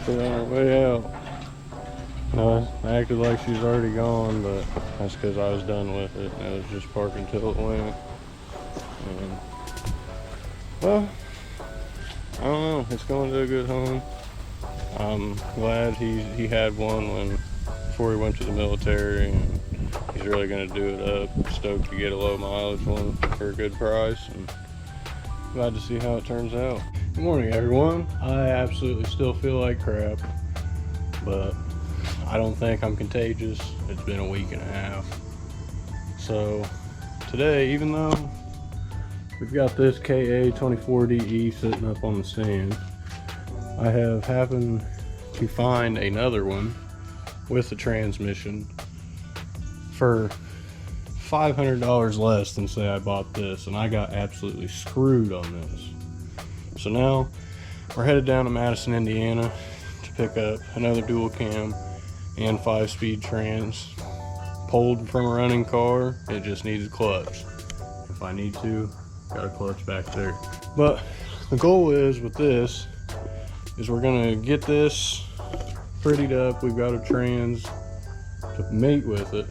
We're on our way out. No, I acted like she's already gone, but that's because I was done with it. I was just parking till it went. And, well, I don't know. It's going to a good home. I'm glad he had one before he went to the military, and he's really going to do it up. Stoked to get a low mileage one for a good price, and glad to see how it turns out. Good morning, everyone. I absolutely still feel like crap, but I don't think I'm contagious. It's been a week and a half. So today, even though we've got this KA24DE sitting up on the stand, I have happened to find another one with the transmission for $500 less than say I bought this, and I got absolutely screwed on this. So now we're headed down to Madison, Indiana to pick up another dual cam and 5-speed trans, pulled from a running car. It just needs a clutch. If I need to, got a clutch back there. But the goal is with this is we're gonna get this prettied up. We've got a trans to mate with it,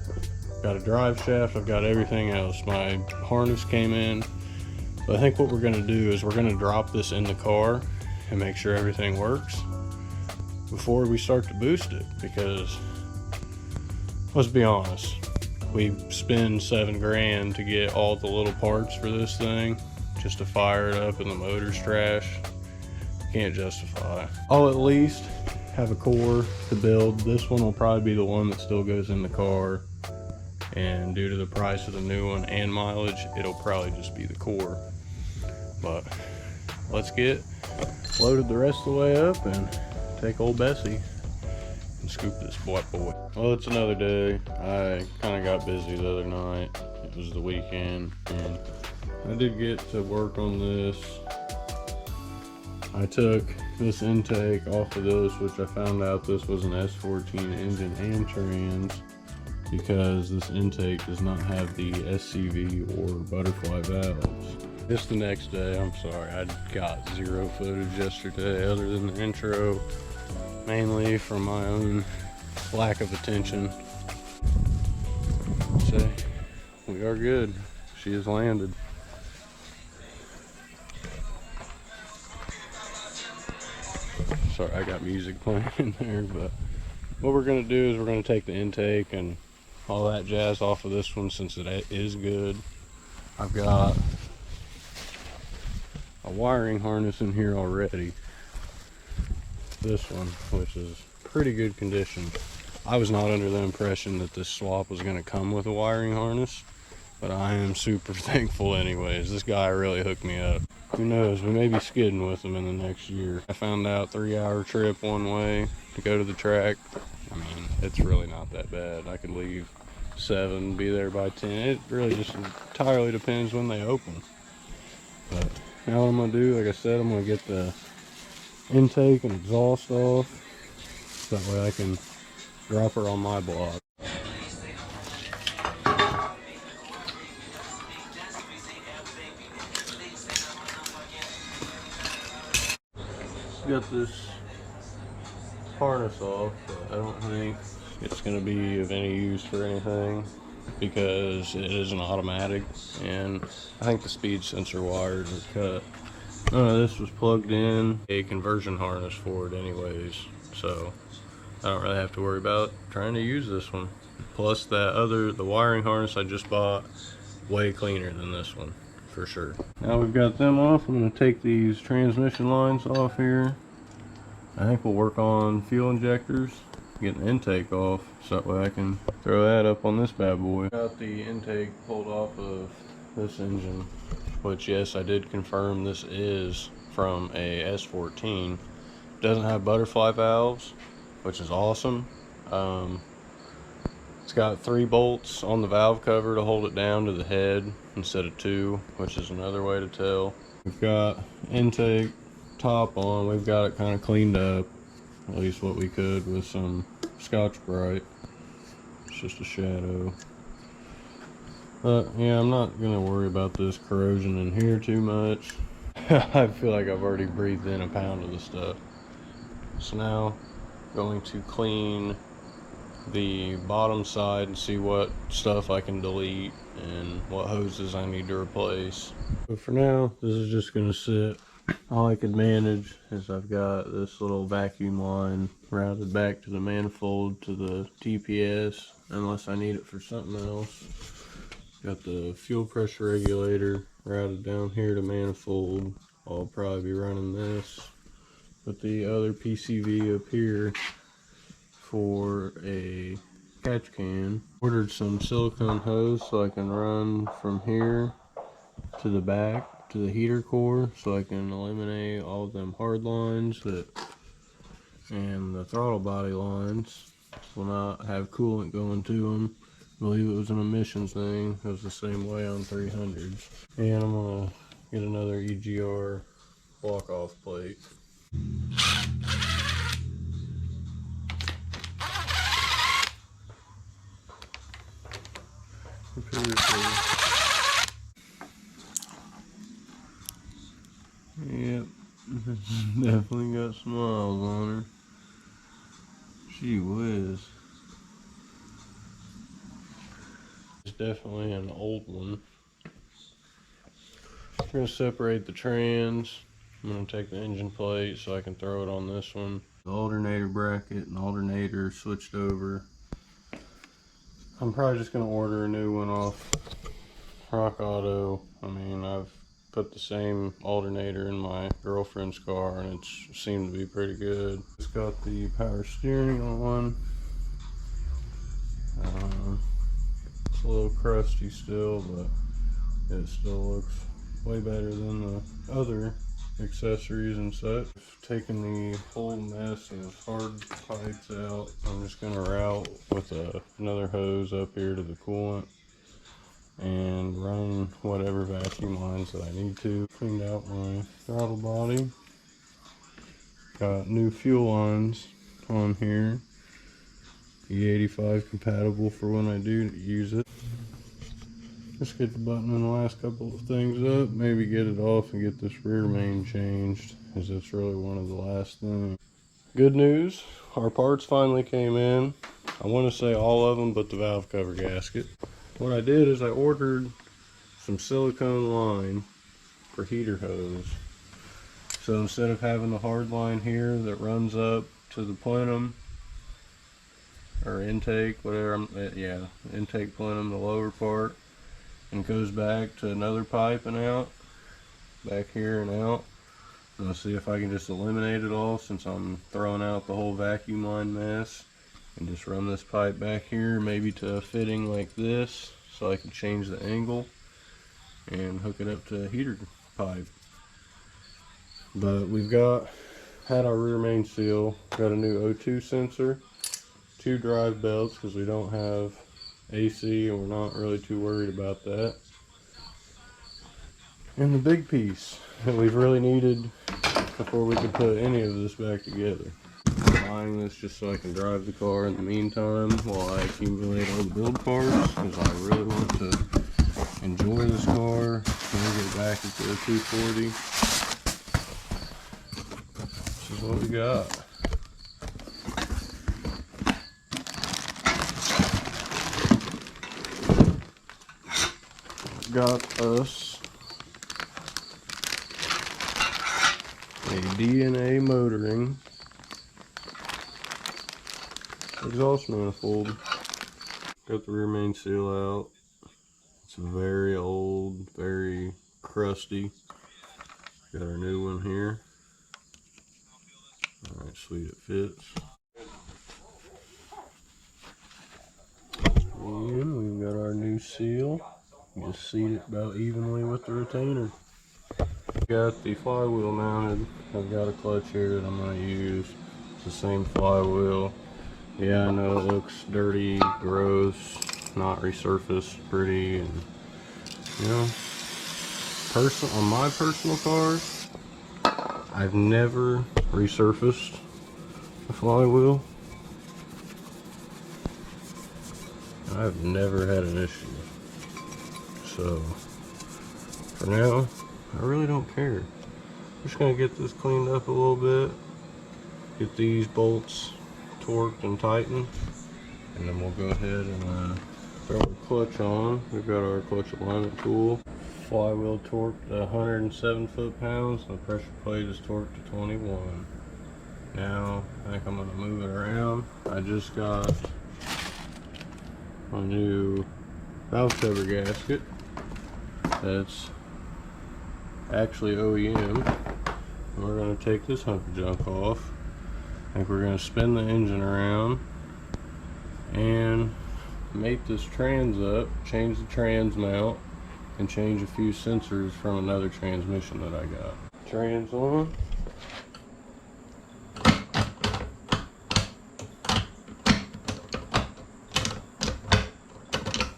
got a drive shaft, I've got everything else. My harness came in. But I think what we're gonna do is we're gonna drop this in the car and make sure everything works before we start to boost it, because let's be honest, we spend $7 grand to get all the little parts for this thing just to fire it up and the motor's trash. Can't justify. I'll at least have a core to build. This one will probably be the one that still goes in the car, and due to the price of the new one and mileage, it'll probably just be the core. But let's get loaded the rest of the way up and take old Bessie and scoop this white boy. Well, it's another day. I kind of got busy the other night. It was the weekend, and I did get to work on this. I took this intake off of this, which I found out this was an S14 engine and trans, because this intake does not have the SCV or butterfly valves. Just the next day, I'm sorry, I got zero footage yesterday other than the intro, mainly from my own lack of attention. Say, we are good. She has landed. Sorry, I got music playing in there, but what we're gonna do is we're gonna take the intake and all that jazz off of this one, since it is good. I've got a wiring harness in here already. This one, which is pretty good condition. I was not under the impression that this swap was going to come with a wiring harness, but I am super thankful anyways. This guy really hooked me up. Who knows, we may be skidding with him in the next year. I found out 3-hour trip one way to go to the track. I mean, it's really not that bad. I could leave 7, be there by 10. It really just entirely depends when they open. But now what I'm gonna do, like I said, I'm gonna get the intake and exhaust off, so that way I can drop her on my block. Got this harness off, but I don't think it's gonna be of any use for anything, because it is an automatic, and I think the speed sensor wires are cut. None of this was plugged in a conversion harness for it anyways, so I don't really have to worry about trying to use this one. Plus the wiring harness I just bought, way cleaner than this one, for sure. Now we've got them off, I'm gonna take these transmission lines off here. I think we'll work on fuel injectors, get the intake off, so that way I can throw that up on this bad boy. Got the intake pulled off of this engine, which, yes, I did confirm this is from a S14. Doesn't have butterfly valves, which is awesome. It's got 3 bolts on the valve cover to hold it down to the head instead of 2, which is another way to tell. We've got intake top on. We've got it kind of cleaned up, at least what we could, with some Scotch-Brite. It's just a shadow. But yeah, I'm not gonna worry about this corrosion in here too much. I feel like I've already breathed in a pound of the stuff. So now going to clean the bottom side and see what stuff I can delete and what hoses I need to replace. But for now, this is just going to sit. All I could manage is I've got this little vacuum line routed back to the manifold to the TPS unless I need it for something else. Got the fuel pressure regulator routed down here to manifold. I'll probably be running this with the other PCV up here for a catch can. Ordered some silicone hose so I can run from here to the back to the heater core so I can eliminate all of them hard lines that and the throttle body lines will not have coolant going to them. I believe it was an emissions thing. It was the same way on 300s. And I'm gonna get another EGR block off plate. Yep, definitely got smiles on her. Gee whiz. It's definitely an old one. I'm going to separate the trans. I'm going to take the engine plate so I can throw it on this one. The alternator bracket and alternator switched over. I'm probably just going to order a new one off Rock Auto. I mean, I've put the same alternator in my girlfriend's car and it seemed to be pretty good. It's got the power steering on. It's a little crusty still, but it still looks way better than the other accessories and such. Taking the whole mess of hard pipes out, I'm just going to route with another hose up here to the coolant and run whatever vacuum lines that I need to. Cleaned out my throttle body. Got new fuel lines on here. KA25 compatible for when I do use it. Just get the button in the last couple of things up, maybe get it off and get this rear main changed, as that's really one of the last things. Good news, our parts finally came in. I want to say all of them but the valve cover gasket. What I did is I ordered some silicone line for heater hose. So instead of having the hard line here that runs up to the plenum, or intake, whatever, intake plenum, the lower part, and goes back to another pipe and out, back here and out. I'm gonna see if I can just eliminate it all since I'm throwing out the whole vacuum line mess and just run this pipe back here, maybe to a fitting like this so I can change the angle and hook it up to a heater pipe. But we've had our rear main seal, got a new O2 sensor, 2 drive belts because we don't have AC and we're not really too worried about that. And the big piece that we've really needed before we could put any of this back together. I'm buying this just so I can drive the car in the meantime while I accumulate all the build parts, because I really want to enjoy this car when we get back into the 240. This is what we got. Got us a DNA motoring exhaust manifold. Got the rear main seal out. It's very old, very crusty. Got our new one here. Alright, sweet, it fits. And we've got our new seal. Just seat it about evenly with the retainer. Got the flywheel mounted. I've got a clutch here that I'm going to use. It's the same flywheel. Yeah, I know it looks dirty, gross, not resurfaced pretty, and you know, on my personal cars, I've never resurfaced the flywheel. I've never had an issue. So, for now, I really don't care. I'm just going to get this cleaned up a little bit get these bolts torqued and tightened, and then we'll go ahead and throw our clutch on. We've got our clutch alignment tool. Flywheel torqued to 107 foot-pounds, and the pressure plate is torqued to 21. Now, I think I'm going to move it around. I just got a new valve cover gasket that's actually OEM. We're going to take this hunk of junk off. I think we're going to spin the engine around and mate this trans up, change the trans mount, and change a few sensors from another transmission that I got. Trans on.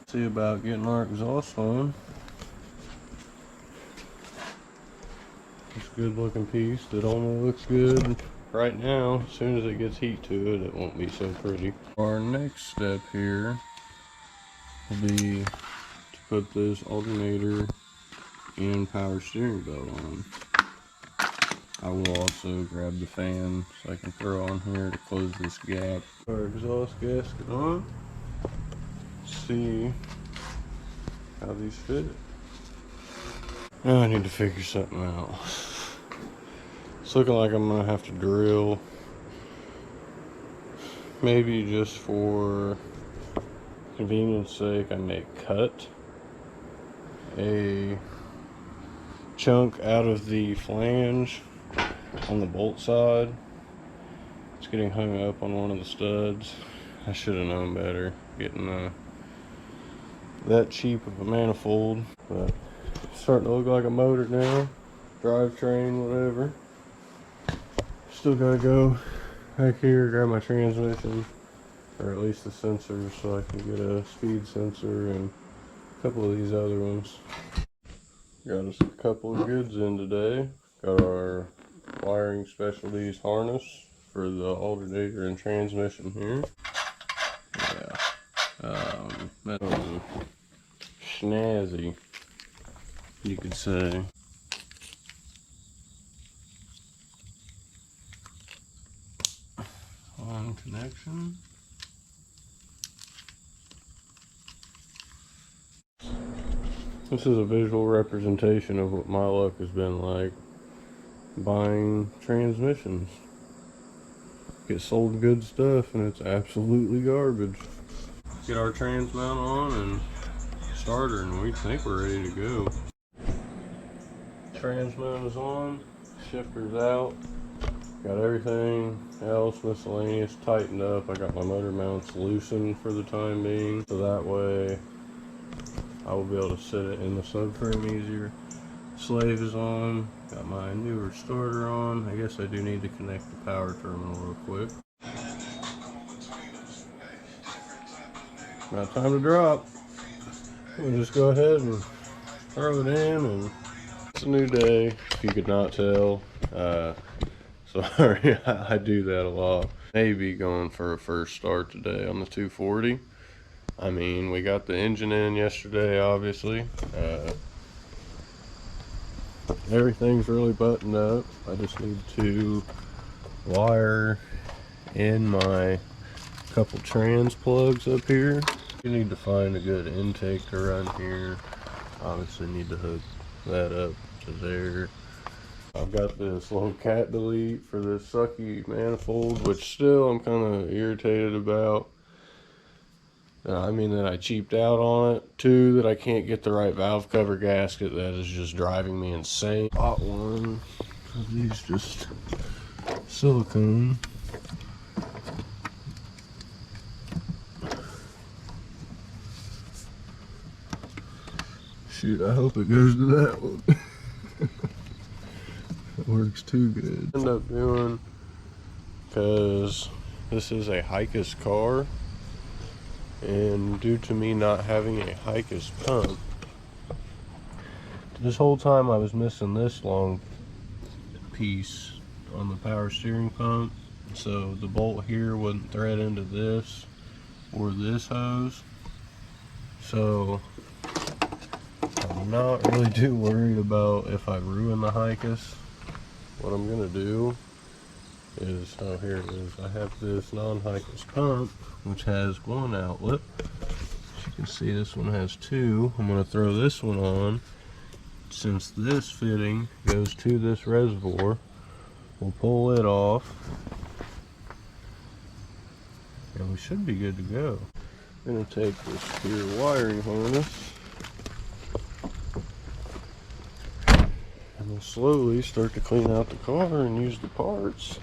See about getting our exhaust on. It's a good looking piece that only looks good right now. As soon as it gets heat to it, it won't be so pretty. Our next step here will be to put this alternator and power steering belt on. I will also grab the fan so I can throw on here to close this gap. Our exhaust gasket on. See how these fit. Now I need to figure something out. It's looking like I'm gonna have to drill, maybe just for convenience sake, I may cut a chunk out of the flange on the bolt side. It's getting hung up on one of the studs. I should have known better getting that cheap of a manifold, but it's starting to look like a motor now. Drivetrain, whatever. Still gotta go back here, grab my transmission, or at least the sensors, so I can get a speed sensor and a couple of these other ones. Got us a couple of goods in today. Got our wiring specialties harness for the alternator and transmission here. Yeah, that's snazzy, you could say. On connection. This is a visual representation of what my luck has been like buying transmissions. Get sold good stuff and it's absolutely garbage. Get our trans mount on and starter, and we think we're ready to go. Trans mount is on, shifter's out. Got everything else miscellaneous tightened up. I got my motor mounts loosened for the time being, so that way I will be able to sit it in the subframe easier. Slave is on. Got my newer starter on. I guess I do need to connect the power terminal real quick. Now time to drop. We'll just go ahead and throw it in, and it's a new day, if you could not tell. Sorry, I do that a lot. Maybe going for a first start today on the 240. I mean, we got the engine in yesterday, obviously. Everything's really buttoned up. I just need to wire in my couple trans plugs up here. You need to find a good intake to run here. Obviously need to hook that up to there. I've got this little cat delete for this sucky manifold, which still I'm kind of irritated about. I mean that I cheaped out on it. Two, that I can't get the right valve cover gasket. That is just driving me insane. Bought one of these just silicone. Shoot, I hope it goes to that one. It works too good. End up doing, because this is a Hikus car, and due to me not having a Hikus pump, this whole time I was missing this long piece on the power steering pump, so the bolt here wouldn't thread into this or this hose. So I'm not really too worried about if I ruin the Hikus. What I'm gonna do is, oh, here it is. I have this non-Hikers pump, which has one outlet. As you can see, this one has two. I'm going to throw this one on. Since this fitting goes to this reservoir, we'll pull it off, and we should be good to go. I'm going to take this here wiring harness, and we'll slowly start to clean out the car and use the parts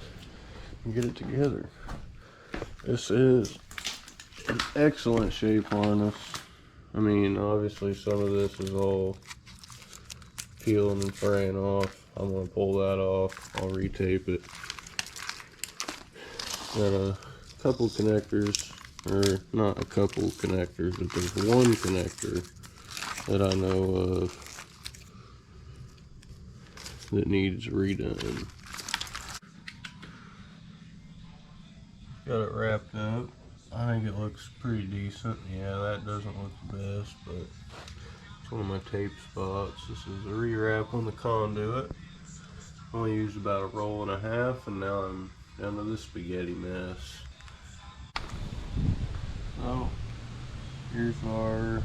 and get it together. This is an excellent shape harness. I mean, obviously some of this is all peeling and fraying off. I'm going to pull that off. I'll retape it. Got a couple connectors, or not a couple connectors, but there's one connector that I know of that needs redone. Got it wrapped up. I think it looks pretty decent. Yeah, that doesn't look the best, but it's one of my tape spots. This is a rewrap on the conduit. Only used about a roll and a half, and now I'm down to this spaghetti mess. So, here's our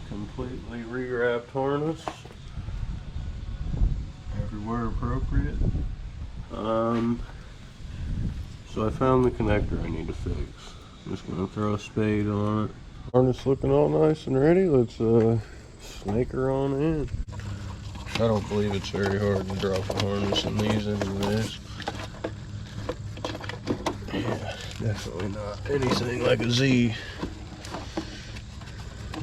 completely rewrapped harness. Everywhere appropriate. So I found the connector I need to fix. I'm just gonna throw a spade on it. Harness looking all nice and ready. Let's snake her on in. I don't believe it's very hard to drop a harness in these anyways. Yeah, definitely not anything like a Z.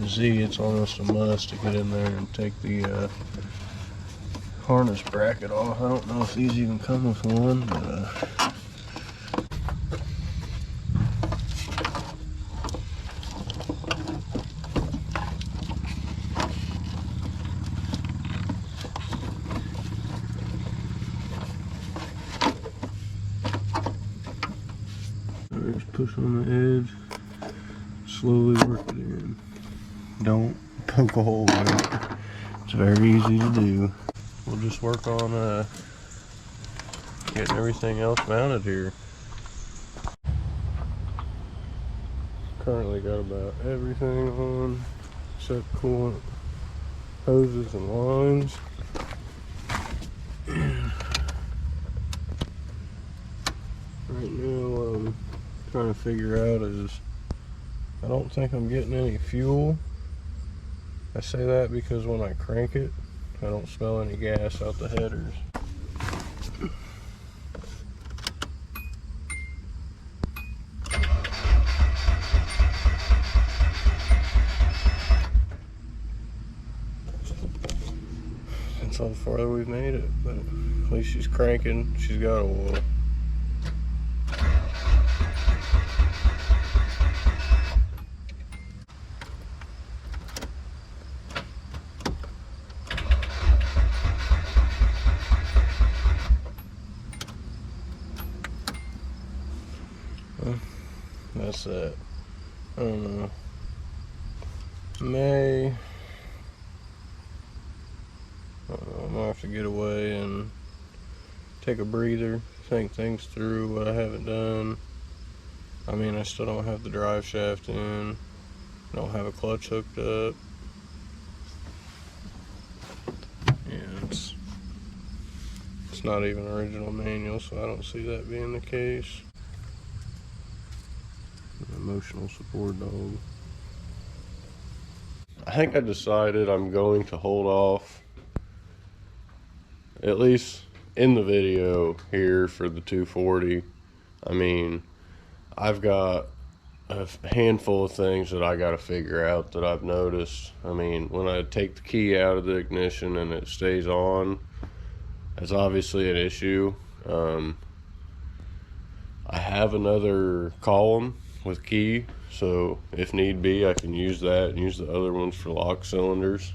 A Z, it's almost a must to get in there and take the harness bracket off. I don't know if these even come with one, but just push on the edge, slowly work it in. Don't poke a hole in it. It's very easy to do. We'll just work on getting everything else mounted here. Currently got about everything on except coolant hoses and lines. Right now what I'm trying to figure out is I don't think I'm getting any fuel. I say that because when I crank it, I don't smell any gas out the headers. That's how far we've made it, but at least she's cranking. She's got oil. That's that. I don't know. I'm gonna have to get away and take a breather, think things through, what I haven't done. I mean, I still don't have the drive shaft in, don't have a clutch hooked up. And it's not even original manual, so I don't see that being the case. Emotional support dog. I think I decided I'm going to hold off, at least in the video here, for the 240. I mean, I've got a handful of things that I got to figure out that I've noticed. I mean, when I take the key out of the ignition and it stays on, that's obviously an issue. I have another column with key, so if need be I can use that and use the other ones for lock cylinders.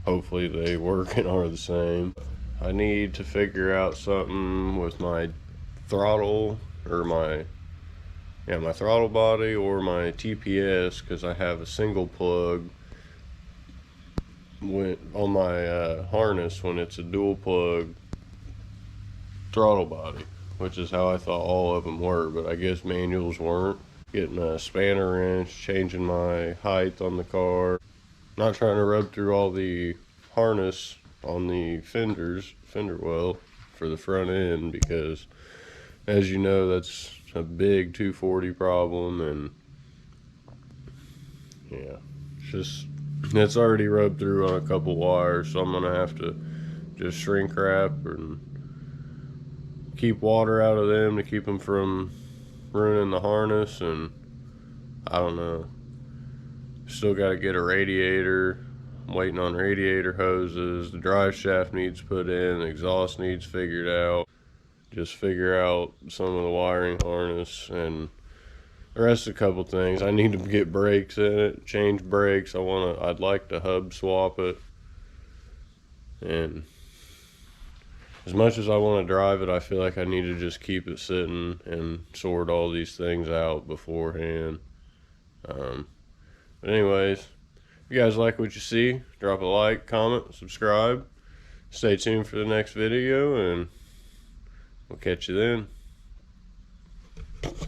Hopefully they work and are the same. I need to figure out something with my throttle, or my throttle body or my TPS, because I have a single plug on my harness when it's a dual plug throttle body. which is how I thought all of them were, but I guess manuals weren't. Getting a spanner wrench, changing my height on the car, not trying to rub through all the harness on the fender well for the front end, because as you know, that's a big 240 problem. And yeah, it's already rubbed through on a couple wires, so I'm gonna have to just shrink wrap and keep water out of them to keep them from ruining the harness. And I don't know, still got to get a radiator. I'm waiting on radiator hoses. The drive shaft needs put in, the exhaust needs figured out. Just figure out some of the wiring harness, and the rest of a couple things. I need to get brakes in it, change brakes. I'd like to hub swap it. And as much as I want to drive it, I feel like I need to just keep it sitting and sort all these things out beforehand. But anyways, if you guys like what you see, drop a like, comment, subscribe. Stay tuned for the next video, and we'll catch you then.